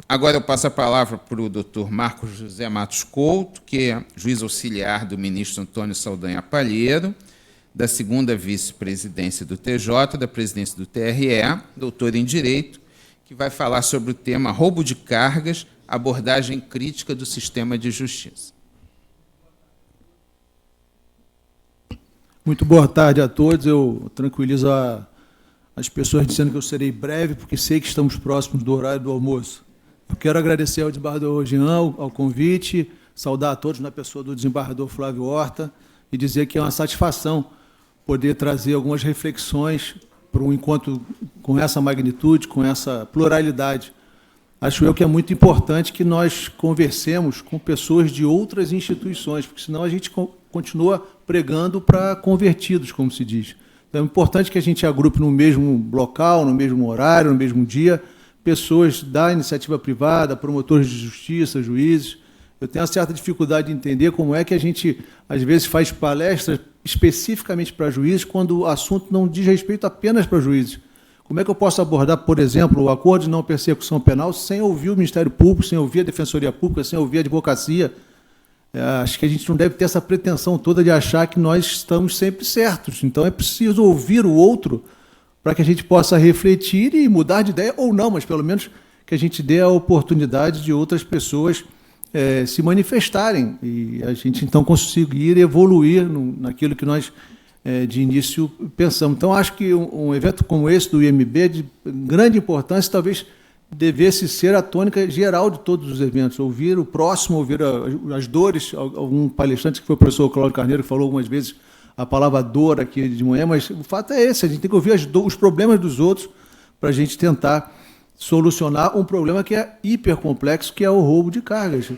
agora eu passo a palavra para o doutor Marcos José Matos Couto, que é juiz auxiliar do ministro Antônio Saldanha Palheiro, da segunda vice-presidência do TJ, da presidência do TRE, doutor em Direito, que vai falar sobre o tema roubo de cargas, abordagem crítica do sistema de justiça. Muito boa tarde a todos. Eu tranquilizo as pessoas dizendo que eu serei breve, porque sei que estamos próximos do horário do almoço. Eu quero agradecer ao desembargador Jean ao convite, saudar a todos na pessoa do desembargador Flávio Horta e dizer que é uma satisfação poder trazer algumas reflexões para um encontro com essa magnitude, com essa pluralidade. Acho eu que é muito importante que nós conversemos com pessoas de outras instituições, porque senão a gente continua pregando para convertidos, como se diz. Então é importante que a gente agrupe no mesmo local, no mesmo horário, no mesmo dia, pessoas da iniciativa privada, promotores de justiça, juízes. Eu tenho uma certa dificuldade de entender como é que a gente, às vezes, faz palestras especificamente para juízes quando o assunto não diz respeito apenas para juízes. Como é que eu posso abordar, por exemplo, o acordo de não persecução penal sem ouvir o Ministério Público, sem ouvir a Defensoria Pública, sem ouvir a advocacia? Acho que a gente não deve ter essa pretensão toda de achar que nós estamos sempre certos. Então é preciso ouvir o outro para que a gente possa refletir e mudar de ideia, ou não, mas pelo menos que a gente dê a oportunidade de outras pessoas se manifestarem e a gente então conseguir evoluir naquilo que nós de início pensamos. Então acho que um evento como esse do IMB é de grande importância, talvez devesse ser a tônica geral de todos os eventos, ouvir o próximo, ouvir as dores. Algum palestrante, que foi o professor Cláudio Carneiro, que falou algumas vezes a palavra dor aqui de manhã, mas o fato é esse, a gente tem que ouvir os problemas dos outros para a gente tentar solucionar um problema que é hipercomplexo, que é o roubo de cargas.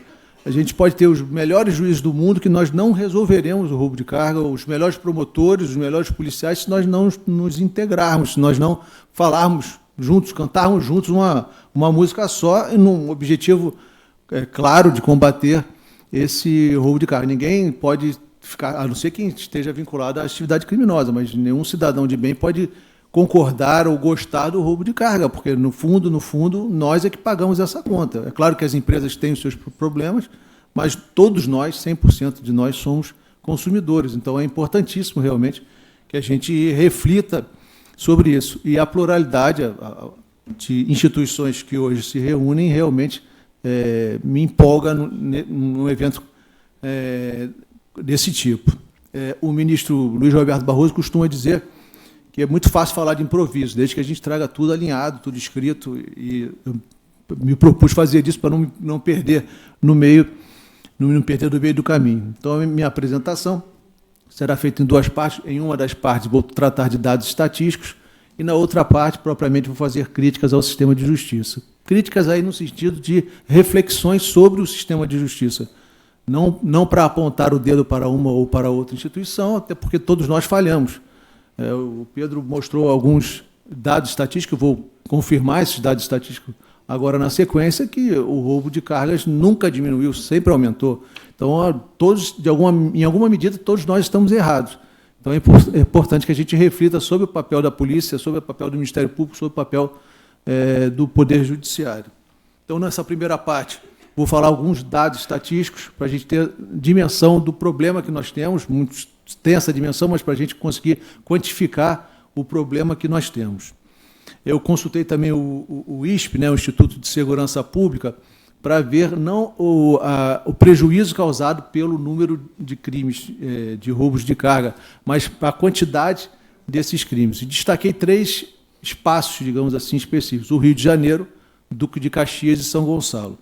A gente pode ter os melhores juízes do mundo, que nós não resolveremos o roubo de carga, os melhores promotores, os melhores policiais, se nós não nos integrarmos, se nós não falarmos juntos, cantarmos juntos uma música só, num objetivo claro de combater esse roubo de carga. Ninguém pode ficar, a não ser quem esteja vinculado à atividade criminosa, mas nenhum cidadão de bem pode concordar ou gostar do roubo de carga, porque, no fundo, nós é que pagamos essa conta. É claro que as empresas têm os seus problemas, mas todos nós, 100% de nós, somos consumidores. Então, é importantíssimo, realmente, que a gente reflita sobre isso. E a pluralidade de instituições que hoje se reúnem realmente me empolga num evento desse tipo. O ministro Luiz Roberto Barroso costuma dizer que é muito fácil falar de improviso, desde que a gente traga tudo alinhado, tudo escrito, e eu me propus fazer isso para não perder no meio, não perder do meio do caminho. Então, a minha apresentação será feita em duas partes. Em uma das partes vou tratar de dados estatísticos e na outra parte, propriamente, vou fazer críticas ao sistema de justiça. Críticas aí no sentido de reflexões sobre o sistema de justiça. Não para apontar o dedo para uma ou para outra instituição, até porque todos nós falhamos. O Pedro mostrou alguns dados estatísticos, eu vou confirmar esses dados estatísticos agora na sequência, que o roubo de cargas nunca diminuiu, sempre aumentou. Então, todos, em alguma medida, todos nós estamos errados. Então, é importante que a gente reflita sobre o papel da polícia, sobre o papel do Ministério Público, sobre o papel do Poder Judiciário. Então, nessa primeira parte, vou falar alguns dados estatísticos para a gente ter dimensão do problema que nós temos. Muitos têm essa dimensão, mas para a gente conseguir quantificar o problema que nós temos. Eu consultei também o ISP, o Instituto de Segurança Pública, para ver não o prejuízo causado pelo número de crimes de roubos de carga, mas a quantidade desses crimes. E destaquei 3 espaços, digamos assim, específicos: o Rio de Janeiro, Duque de Caxias e São Gonçalo.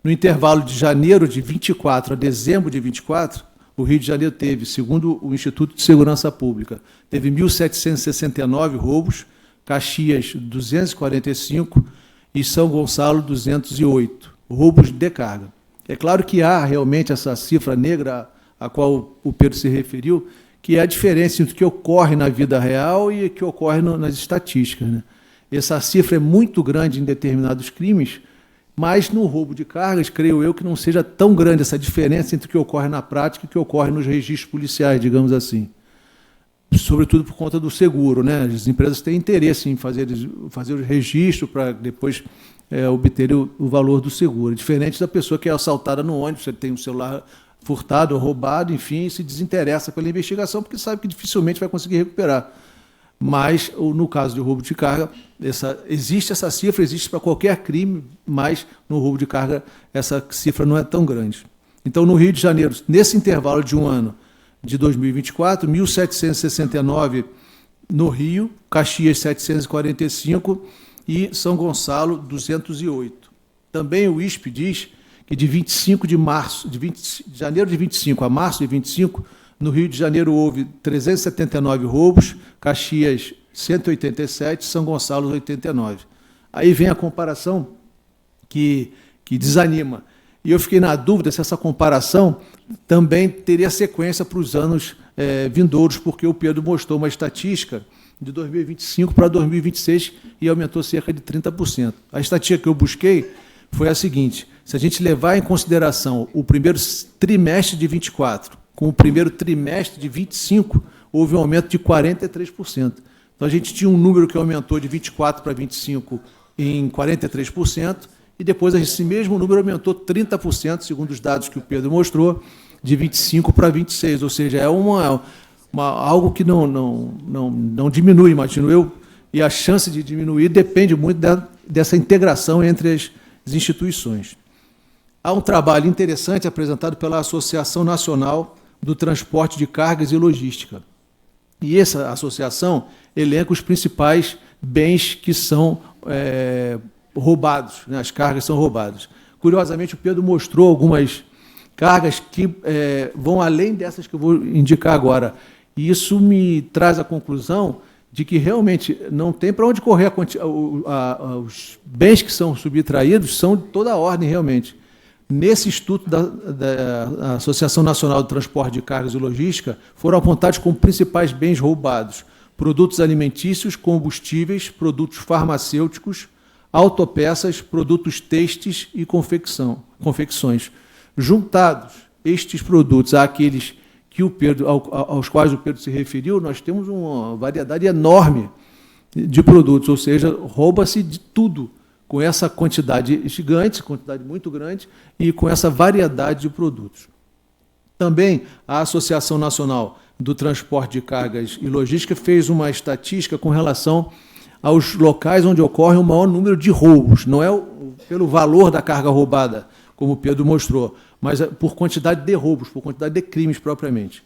No intervalo de janeiro de 24 a dezembro de 24, o Rio de Janeiro teve, segundo o Instituto de Segurança Pública, teve 1.769 roubos, Caxias 245 e São Gonçalo 208 roubos de carga. É claro que há realmente essa cifra negra a qual o Pedro se referiu, que é a diferença entre o que ocorre na vida real e o que ocorre nas estatísticas. Essa cifra é muito grande em determinados crimes, mas no roubo de cargas, creio eu que não seja tão grande essa diferença entre o que ocorre na prática e o que ocorre nos registros policiais, digamos assim. sobretudo por conta do seguro, né? As empresas têm interesse em fazer o registro para depois obter o valor do seguro. Diferente da pessoa que é assaltada no ônibus, ele tem um celular furtado ou roubado, enfim, se desinteressa pela investigação porque sabe que dificilmente vai conseguir recuperar. Mas, no caso de roubo de carga, existe essa cifra, existe para qualquer crime, mas no roubo de carga essa cifra não é tão grande. Então, no Rio de Janeiro, nesse intervalo de um ano, de 2024, 1.769 no Rio, Caxias 745 e São Gonçalo 208. Também o ISP diz que de janeiro de 25 a março de 25, no Rio de Janeiro houve 379 roubos, Caxias 187, São Gonçalo 89. Aí vem a comparação que desanima. E eu fiquei na dúvida se essa comparação também teria sequência para os anos vindouros, porque o Pedro mostrou uma estatística de 2025 para 2026 e aumentou cerca de 30%. A estatística que eu busquei foi a seguinte: se a gente levar em consideração o primeiro trimestre de 24 com o primeiro trimestre de 25, houve um aumento de 43%. Então, a gente tinha um número que aumentou de 24 para 25 em 43%, e depois esse mesmo número aumentou 30%, segundo os dados que o Pedro mostrou, de 25 para 26, ou seja, é algo que não diminui, imagino eu, e a chance de diminuir depende muito dessa integração entre as instituições. Há um trabalho interessante apresentado pela Associação Nacional do Transporte de Cargas e Logística. E essa associação elenca os principais bens que são roubados, né? As cargas são roubadas. Curiosamente, o Pedro mostrou algumas cargas que vão além dessas que eu vou indicar agora. E isso me traz a conclusão de que realmente não tem para onde correr os bens que são subtraídos são de toda a ordem, realmente. Nesse estudo da Associação Nacional do Transporte de Cargas e Logística, foram apontados como principais bens roubados: produtos alimentícios, combustíveis, produtos farmacêuticos, autopeças, produtos têxteis e confecções. Juntados estes produtos àqueles que aos quais o Pedro se referiu, nós temos uma variedade enorme de produtos, ou seja, rouba-se de tudo, com essa quantidade gigante, quantidade muito grande, e com essa variedade de produtos. Também a Associação Nacional do Transporte de Cargas e Logística fez uma estatística com relação aos locais onde ocorre o maior número de roubos. Não é pelo valor da carga roubada, como o Pedro mostrou, mas por quantidade de roubos, por quantidade de crimes propriamente.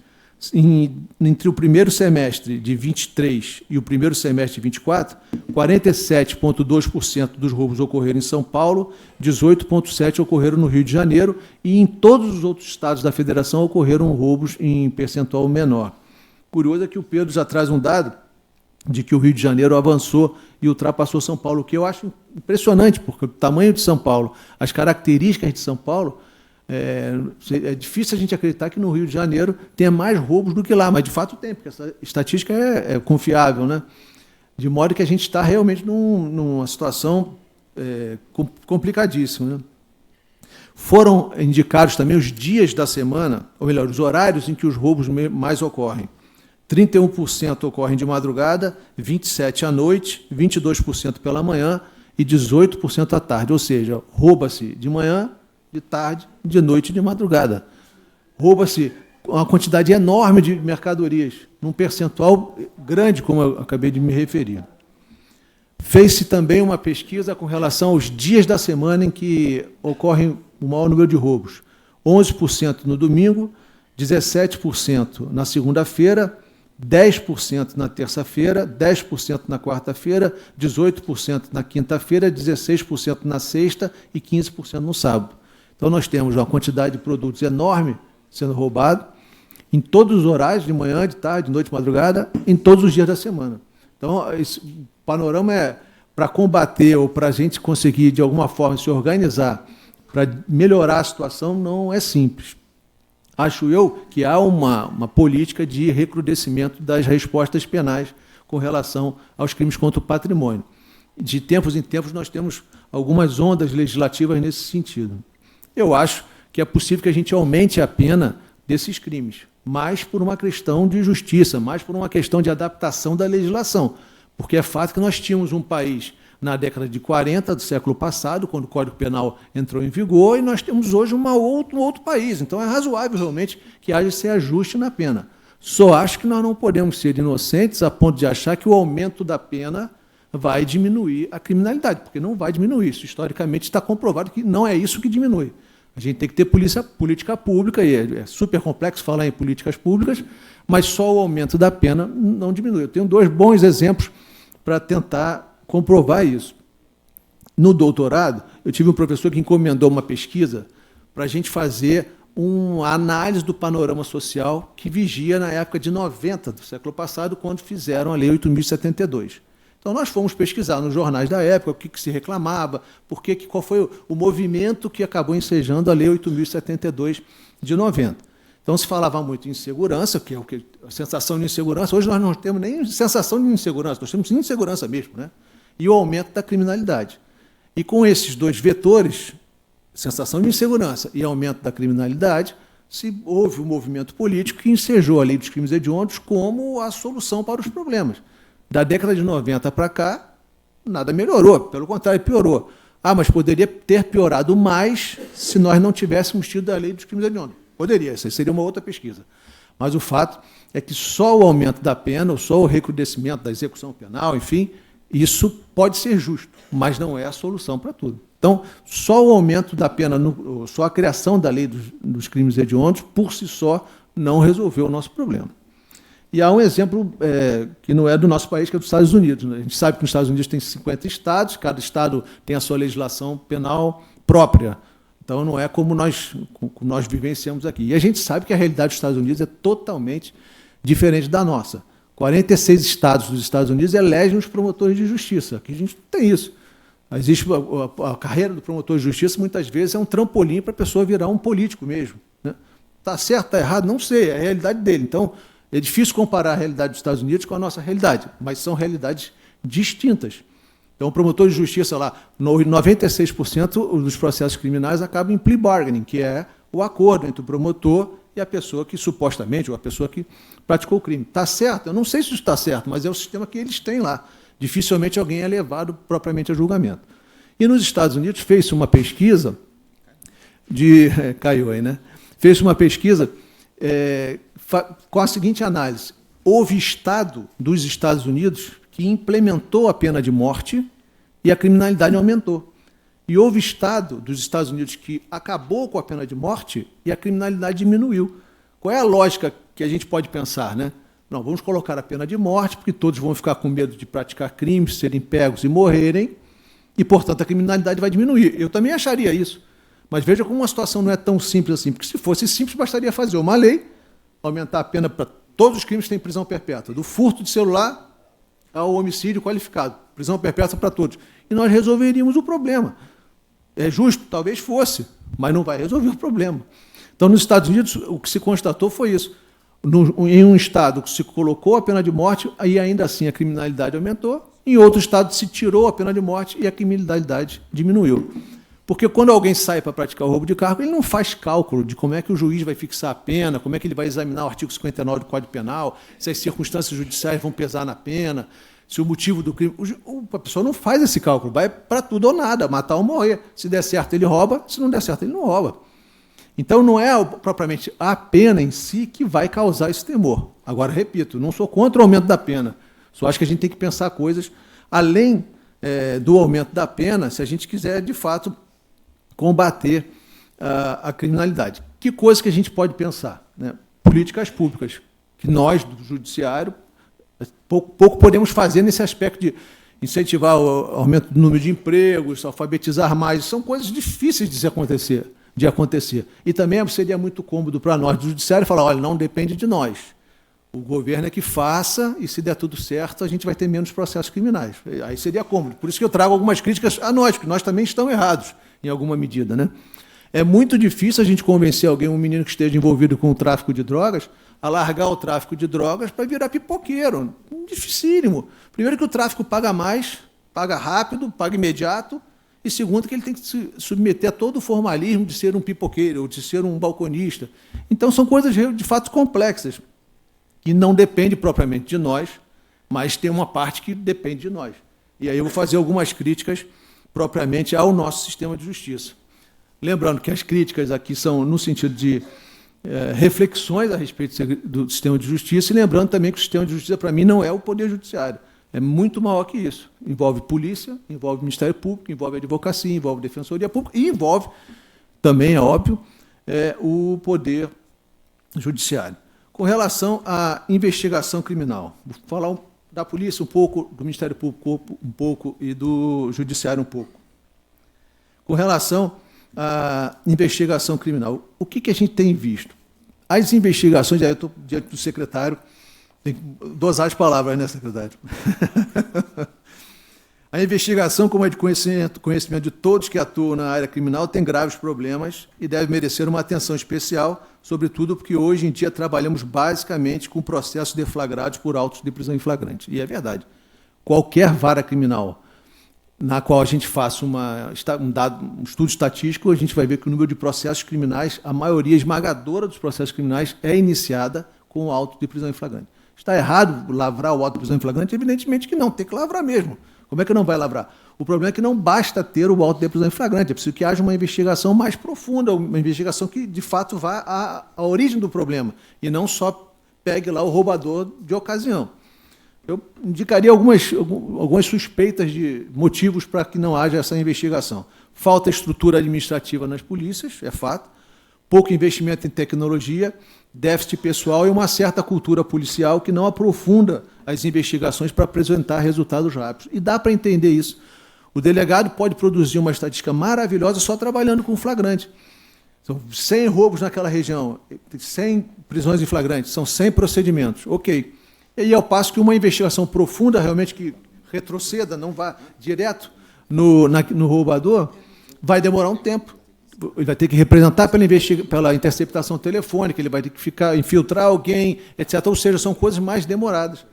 Entre o primeiro semestre de 23 e o primeiro semestre de 24, 47,2% dos roubos ocorreram em São Paulo, 18,7% ocorreram no Rio de Janeiro, e em todos os outros estados da federação ocorreram roubos em percentual menor. Curioso é que o Pedro já traz um dado de que o Rio de Janeiro avançou e ultrapassou São Paulo, o que eu acho impressionante, porque o tamanho de São Paulo, as características de São Paulo, é difícil a gente acreditar que no Rio de Janeiro tenha mais roubos do que lá, mas de fato tem, porque essa estatística é confiável, né? De modo que a gente está realmente numa situação complicadíssima, né? Foram indicados também os dias da semana, ou melhor, os horários em que os roubos mais ocorrem. 31% ocorrem de madrugada, 27% à noite, 22% pela manhã e 18% à tarde. Ou seja, rouba-se de manhã, de tarde, de noite e de madrugada. Rouba-se uma quantidade enorme de mercadorias, num percentual grande, como eu acabei de me referir. Fez-se também uma pesquisa com relação aos dias da semana em que ocorrem o maior número de roubos. 11% no domingo, 17% na segunda-feira, 10% na terça-feira, 10% na quarta-feira, 18% na quinta-feira, 16% na sexta e 15% no sábado. Então, nós temos uma quantidade de produtos enorme sendo roubado em todos os horários, de manhã, de tarde, de noite, de madrugada, em todos os dias da semana. Então, esse panorama é para combater ou para a gente conseguir, de alguma forma, se organizar para melhorar a situação, não é simples. Acho eu que há uma política de recrudescimento das respostas penais com relação aos crimes contra o patrimônio. De tempos em tempos, nós temos algumas ondas legislativas nesse sentido. Eu acho que é possível que a gente aumente a pena desses crimes. mais por uma questão de justiça, mais por uma questão de adaptação da legislação. Porque é fato que nós tínhamos um país na década de 40 do século passado, quando o Código Penal entrou em vigor, e nós temos hoje um outro país. Então é razoável realmente que haja esse ajuste na pena. Só acho que nós não podemos ser inocentes a ponto de achar que o aumento da pena vai diminuir a criminalidade, porque não vai diminuir. Isso historicamente está comprovado que não é isso que diminui. A gente tem que ter política pública, e é super complexo falar em políticas públicas, mas só o aumento da pena não diminui. Eu tenho 2 bons exemplos para tentar comprovar isso. No doutorado, eu tive um professor que encomendou uma pesquisa para a gente fazer uma análise do panorama social que vigia na época de 90 do século passado, quando fizeram a Lei 8.072. Então, nós fomos pesquisar nos jornais da época o que se reclamava, qual foi o movimento que acabou ensejando a Lei 8.072 de 90. Então, se falava muito em insegurança, que é o que a sensação de insegurança. Hoje nós não temos nem sensação de insegurança, nós temos insegurança mesmo, né? E o aumento da criminalidade. E com esses 2 vetores, sensação de insegurança e aumento da criminalidade, houve um movimento político que ensejou a Lei dos Crimes Hediondos como a solução para os problemas. Da década de 90 para cá, nada melhorou, pelo contrário, piorou. Mas poderia ter piorado mais se nós não tivéssemos tido a Lei dos Crimes Hediondos. Poderia, essa seria uma outra pesquisa. Mas o fato é que só o aumento da pena, ou só o recrudescimento da execução penal, enfim, isso pode ser justo, mas não é a solução para tudo. Então, só o aumento da pena, só a criação da Lei dos Crimes Hediondos, por si só, não resolveu o nosso problema. E há um exemplo que não é do nosso país, que é dos Estados Unidos. A gente sabe que nos Estados Unidos tem 50 estados, cada estado tem a sua legislação penal própria. Então, não é como nós vivenciamos aqui. E a gente sabe que a realidade dos Estados Unidos é totalmente diferente da nossa. 46 estados dos Estados Unidos elegem os promotores de justiça. Aqui a gente não tem isso. Existe a carreira do promotor de justiça, muitas vezes, é um trampolim para a pessoa virar um político mesmo. Está certo, está errado? Não sei, é a realidade dele. Então, é difícil comparar a realidade dos Estados Unidos com a nossa realidade, mas são realidades distintas. Então, o promotor de justiça, 96% dos processos criminais acabam em plea bargaining, que é o acordo entre o promotor e a pessoa que supostamente, ou a pessoa que praticou o crime. Está certo? Eu não sei se isso está certo, mas é o sistema que eles têm lá. Dificilmente alguém é levado propriamente a julgamento. E nos Estados Unidos fez-se uma pesquisa caiu aí, né? Fez-se uma pesquisa com a seguinte análise: houve estado dos Estados Unidos que implementou a pena de morte e a criminalidade aumentou. E houve estado dos Estados Unidos que acabou com a pena de morte e a criminalidade diminuiu. Qual é a lógica que a gente pode pensar, né? Não, vamos colocar a pena de morte, porque todos vão ficar com medo de praticar crimes, serem pegos e morrerem, e, portanto, a criminalidade vai diminuir. Eu também acharia isso. Mas veja como uma situação não é tão simples assim, porque se fosse simples, bastaria fazer uma lei, aumentar a pena para todos os crimes que têm prisão perpétua, do furto de celular ao homicídio qualificado, prisão perpétua para todos. E nós resolveríamos o problema. É justo? Talvez fosse, mas não vai resolver o problema. Então, nos Estados Unidos, o que se constatou foi isso. Em um estado que se colocou a pena de morte, aí ainda assim a criminalidade aumentou, em outro estado se tirou a pena de morte e a criminalidade diminuiu. Porque quando alguém sai para praticar o roubo de carro, ele não faz cálculo de como é que o juiz vai fixar a pena, como é que ele vai examinar o artigo 59 do Código Penal, se as circunstâncias judiciais vão pesar na pena, se o motivo do crime... A pessoa não faz esse cálculo, vai para tudo ou nada, matar ou morrer. Se der certo, ele rouba, se não der certo, ele não rouba. Então, não é propriamente a pena em si que vai causar esse temor. Agora, repito, não sou contra o aumento da pena. Só acho que a gente tem que pensar coisas além do aumento da pena, se a gente quiser, de fato, combater a criminalidade. Que coisa que a gente pode pensar? Né? Políticas públicas, que nós, do Judiciário, pouco podemos fazer nesse aspecto de incentivar o aumento do número de empregos, alfabetizar mais. São coisas difíceis de acontecer. E também seria muito cômodo para nós do Judiciário falar, olha, não depende de nós. O governo é que faça, e se der tudo certo, a gente vai ter menos processos criminais. Aí seria cômodo. Por isso que eu trago algumas críticas a nós, porque nós também estamos errados, em alguma medida. Né? É muito difícil a gente convencer alguém, um menino que esteja envolvido com o tráfico de drogas, a largar o tráfico de drogas para virar pipoqueiro. Dificílimo. Primeiro que o tráfico paga mais, paga rápido, paga imediato, E segundo, que ele tem que se submeter a todo o formalismo de ser um pipoqueiro ou de ser um balconista. Então, são coisas, de fato, complexas, que não dependem propriamente de nós, mas tem uma parte que depende de nós. E aí eu vou fazer algumas críticas propriamente ao nosso sistema de justiça. Lembrando que as críticas aqui são no sentido de reflexões a respeito do sistema de justiça, e lembrando também que o sistema de justiça, para mim, não é o Poder Judiciário. É muito maior que isso. Envolve polícia, envolve Ministério Público, envolve advocacia, envolve Defensoria Pública e envolve, também é óbvio, o Poder Judiciário. Com relação à investigação criminal, vou falar da polícia um pouco, do Ministério Público um pouco e do Judiciário um pouco. Com relação à investigação criminal, o que a gente tem visto? As investigações, aí eu estou diante do secretário, tem que dosar as palavras, né, secretário? A investigação, como é de conhecimento de todos que atuam na área criminal, tem graves problemas e deve merecer uma atenção especial, sobretudo porque hoje em dia trabalhamos basicamente com processos deflagrados por autos de prisão em flagrante. E é verdade. Qualquer vara criminal na qual a gente faça um estudo estatístico, a gente vai ver que o número de processos criminais, a maioria esmagadora dos processos criminais é iniciada com o auto de prisão em flagrante. Está errado lavrar o auto de prisão em flagrante? Evidentemente que não, tem que lavrar mesmo. Como é que não vai lavrar? O problema é que não basta ter o auto de prisão em flagrante, é preciso que haja uma investigação mais profunda, uma investigação que, de fato, vá à origem do problema, e não só pegue lá o roubador de ocasião. Eu indicaria algumas suspeitas de motivos para que não haja essa investigação. Falta estrutura administrativa nas polícias, é fato, pouco investimento em tecnologia, déficit pessoal e uma certa cultura policial que não aprofunda as investigações para apresentar resultados rápidos. E dá para entender isso. O delegado pode produzir uma estatística maravilhosa só trabalhando com flagrante. São 100 roubos naquela região, 100 prisões em flagrante, são 100 procedimentos. Ok. E aí, ao passo que uma investigação profunda, realmente que retroceda, não vá direto no roubador, vai demorar um tempo. Ele vai ter que representar pela interceptação telefônica, ele vai ter que infiltrar alguém, etc. Ou seja, são coisas mais demoradas.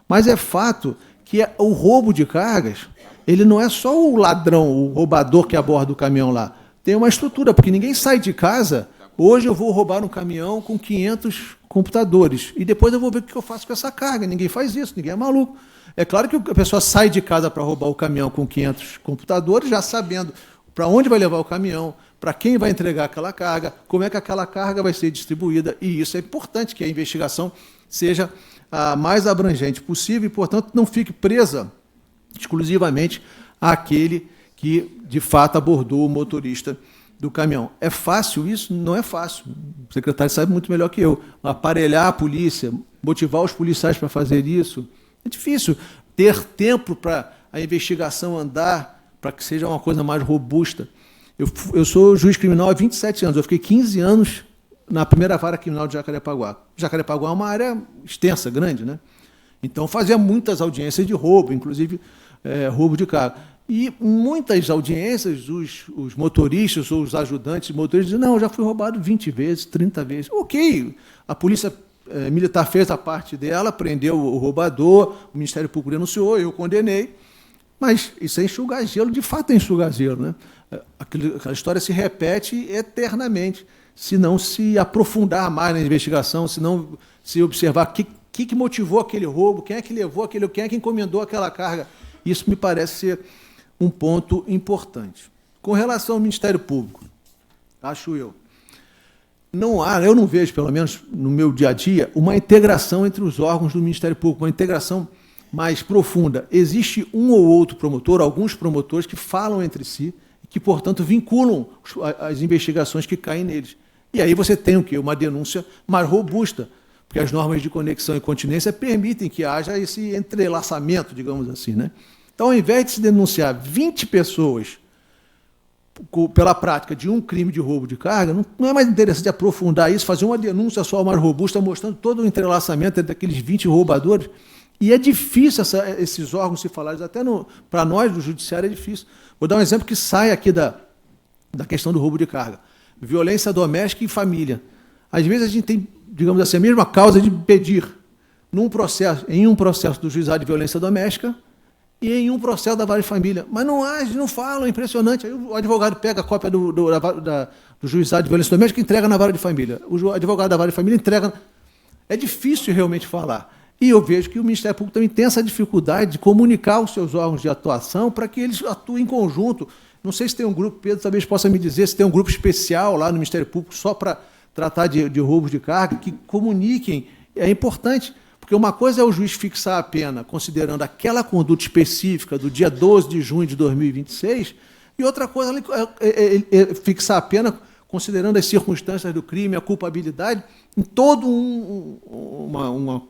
Mas é fato que o roubo de cargas, ele não é só o ladrão, o roubador que aborda o caminhão lá. Tem uma estrutura, porque ninguém sai de casa, hoje eu vou roubar um caminhão com 500 computadores, e depois eu vou ver o que eu faço com essa carga. Ninguém faz isso, ninguém é maluco. É claro que a pessoa sai de casa para roubar o caminhão com 500 computadores, já sabendo para onde vai levar o caminhão, para quem vai entregar aquela carga, como é que aquela carga vai ser distribuída, e isso é importante, que a investigação seja a mais abrangente possível e, portanto, não fique presa exclusivamente àquele que, de fato, abordou o motorista do caminhão. É fácil isso? Não é fácil. O secretário sabe muito melhor que eu. Aparelhar a polícia, motivar os policiais para fazer isso, é difícil. Ter tempo para a investigação andar, para que seja uma coisa mais robusta. Eu sou juiz criminal há 27 anos. Eu fiquei 15 anos na primeira vara criminal de Jacarepaguá. Jacarepaguá é uma área extensa, grande, né? Então, fazia muitas audiências de roubo, inclusive roubo de carro. E muitas audiências, os motoristas ou os ajudantes de motoristas dizem: não, eu já fui roubado 20 vezes, 30 vezes. Ok, a polícia militar fez a parte dela, prendeu o roubador, o Ministério Público denunciou, eu condenei, mas isso é enxugar gelo, de fato é enxugar gelo, né? Aquela história se repete eternamente, se não se aprofundar mais na investigação, se não se observar o que motivou aquele roubo, quem é que levou aquele, quem é que encomendou aquela carga. Isso me parece ser um ponto importante. Com relação ao Ministério Público, acho eu não vejo, pelo menos no meu dia a dia, uma integração entre os órgãos do Ministério Público, uma integração mais profunda. Existe um ou outro promotor, alguns promotores que falam entre si, que, portanto, vinculam as investigações que caem neles. E aí você tem o quê? Uma denúncia mais robusta, porque as normas de conexão e continência permitem que haja esse entrelaçamento, digamos assim, né? Então, ao invés de se denunciar 20 pessoas pela prática de um crime de roubo de carga, não é mais interessante aprofundar isso, fazer uma denúncia só mais robusta, mostrando todo o entrelaçamento entre aqueles 20 roubadores. E é difícil esses órgãos se falarem, até para nós, do Judiciário, é difícil. Vou dar um exemplo que sai aqui da questão do roubo de carga. Violência doméstica e família. Às vezes a gente tem, digamos assim, a mesma causa de pedir em um processo do juizado de violência doméstica, e em um processo da vara de família. Mas não age, não falam, é impressionante. Aí o advogado pega a cópia do juizado de violência doméstica e entrega na vara de família. O advogado da vara de família entrega. É difícil realmente falar. E eu vejo que o Ministério Público também tem essa dificuldade de comunicar os seus órgãos de atuação para que eles atuem em conjunto. Não sei se tem um grupo, Pedro talvez possa me dizer, se tem um grupo especial lá no Ministério Público só para tratar de roubos de carga, que comuniquem. É importante. Porque uma coisa é o juiz fixar a pena considerando aquela conduta específica do dia 12 de junho de 2026, e outra coisa é fixar a pena considerando as circunstâncias do crime, a culpabilidade, em toda uma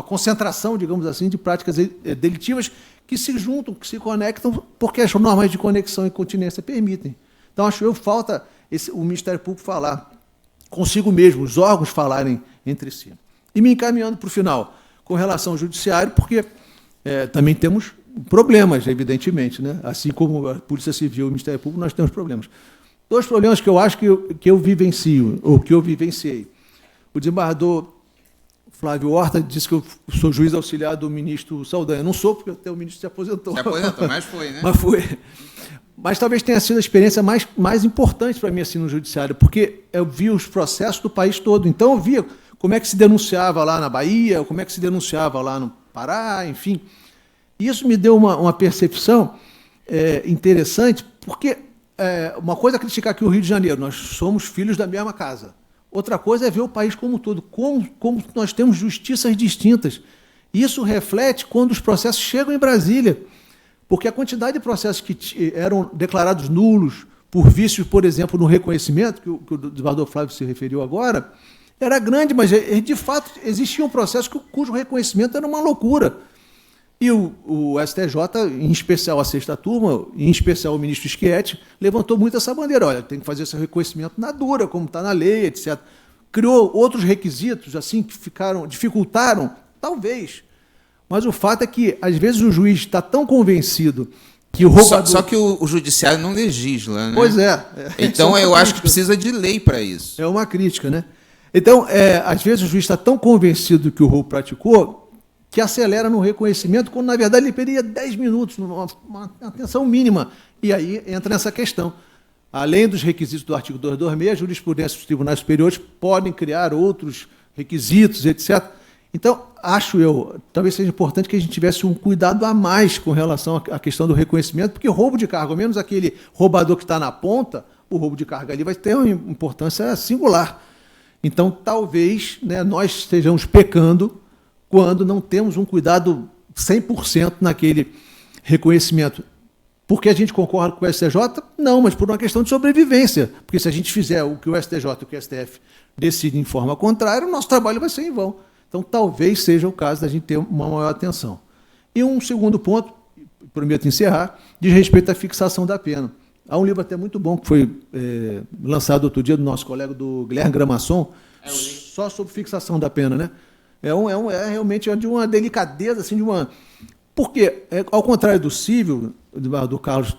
concentração, digamos assim, de práticas delitivas que se juntam, que se conectam, porque as normas de conexão e continência permitem. Então, acho eu, falta o Ministério Público falar consigo mesmo, os órgãos falarem entre si. E me encaminhando para o final, com relação ao judiciário, porque também temos problemas, evidentemente, né? Assim como a Polícia Civil e o Ministério Público, nós temos problemas. 2 problemas que eu acho que eu vivencio, ou que eu vivenciei. O desembargador Flávio Horta disse que eu sou juiz auxiliar do ministro Saldanha. Não sou, porque até o ministro se aposentou. Se aposentou, mas foi, né? Mas foi. Mas talvez tenha sido a experiência mais importante para mim assim, no judiciário, porque eu vi os processos do país todo. Então, eu via como é que se denunciava lá na Bahia, como é que se denunciava lá no Pará, enfim. Isso me deu uma percepção interessante, porque uma coisa é criticar aqui o Rio de Janeiro, nós somos filhos da mesma casa. Outra coisa é ver o país como um todo, como nós temos justiças distintas. Isso reflete quando os processos chegam em Brasília, porque a quantidade de processos que eram declarados nulos por vícios, por exemplo, no reconhecimento, que o desembargador Flávio se referiu agora, era grande, mas, de fato, existiam processos cujo reconhecimento era uma loucura. E o STJ, em especial a 6ª turma, em especial o ministro Schietti, levantou muito essa bandeira. Olha, tem que fazer esse reconhecimento na dura, como está na lei, etc. Criou outros requisitos assim que dificultaram, talvez. Mas o fato é que, às vezes, o juiz está tão convencido que o roubador... Só que o judiciário não legisla, né? Pois é. Então, eu acho que precisa de lei para isso. É uma crítica, né? Então, às vezes, o juiz está tão convencido que o roubo praticou que acelera no reconhecimento, quando, na verdade, ele perderia 10 minutos, uma atenção mínima. E aí entra nessa questão. Além dos requisitos do artigo 226, a jurisprudência dos tribunais superiores podem criar outros requisitos, etc. Então, acho eu, talvez seja importante que a gente tivesse um cuidado a mais com relação à questão do reconhecimento, porque roubo de carga, ao menos aquele roubador que está na ponta, o roubo de carga ali vai ter uma importância singular. Então, talvez, né, nós estejamos pecando quando não temos um cuidado 100% naquele reconhecimento. Porque a gente concorda com o STJ? Não, mas por uma questão de sobrevivência. Porque se a gente fizer o que o STJ e o que o STF decidem em forma contrária, o nosso trabalho vai ser em vão. Então, talvez seja o caso da gente ter uma maior atenção. E um segundo ponto, prometo encerrar, diz respeito à fixação da pena. Há um livro até muito bom que foi lançado outro dia do nosso colega do Guilherme Gramasson, só sobre fixação da pena, né? É realmente de uma delicadeza, assim, de uma... Porque, ao contrário do cível, do Carlos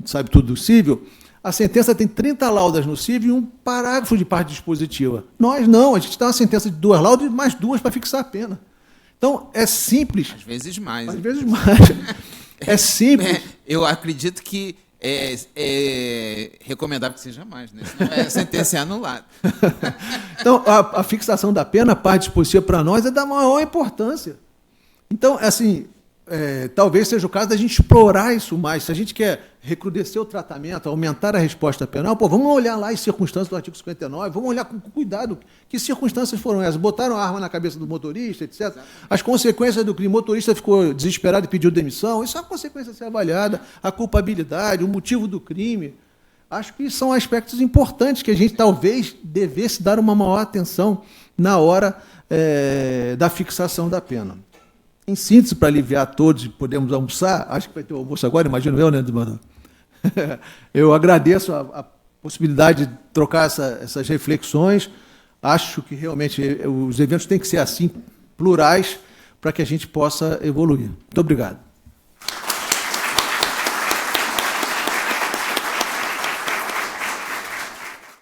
sabe tudo do cível, a sentença tem 30 laudas no cível e um parágrafo de parte dispositiva. Nós não, a gente dá uma sentença de 2 laudas e mais 2 para fixar a pena. Então, é simples. Às vezes mais. Às vezes mais. É simples. Eu acredito que é recomendável que seja mais, né? Senão a sentença é anulada. Então, a fixação da pena, a parte dispositiva para nós, é da maior importância. Então, assim, talvez seja o caso da gente explorar isso mais. Se a gente quer recrudescer o tratamento, aumentar a resposta penal, vamos olhar lá as circunstâncias do artigo 59, vamos olhar com cuidado que circunstâncias foram essas. Botaram a arma na cabeça do motorista, etc. As consequências do crime, o motorista ficou desesperado e pediu demissão, isso é uma consequência a ser avaliada, a culpabilidade, o motivo do crime. Acho que são aspectos importantes que a gente talvez devesse dar uma maior atenção na hora da fixação da pena. Em síntese, para aliviar todos e podemos almoçar, acho que vai ter o almoço agora, imagino eu, né, Edmar? Eu agradeço a possibilidade de trocar essas reflexões. Acho que realmente os eventos têm que ser assim, plurais, para que a gente possa evoluir. Muito obrigado.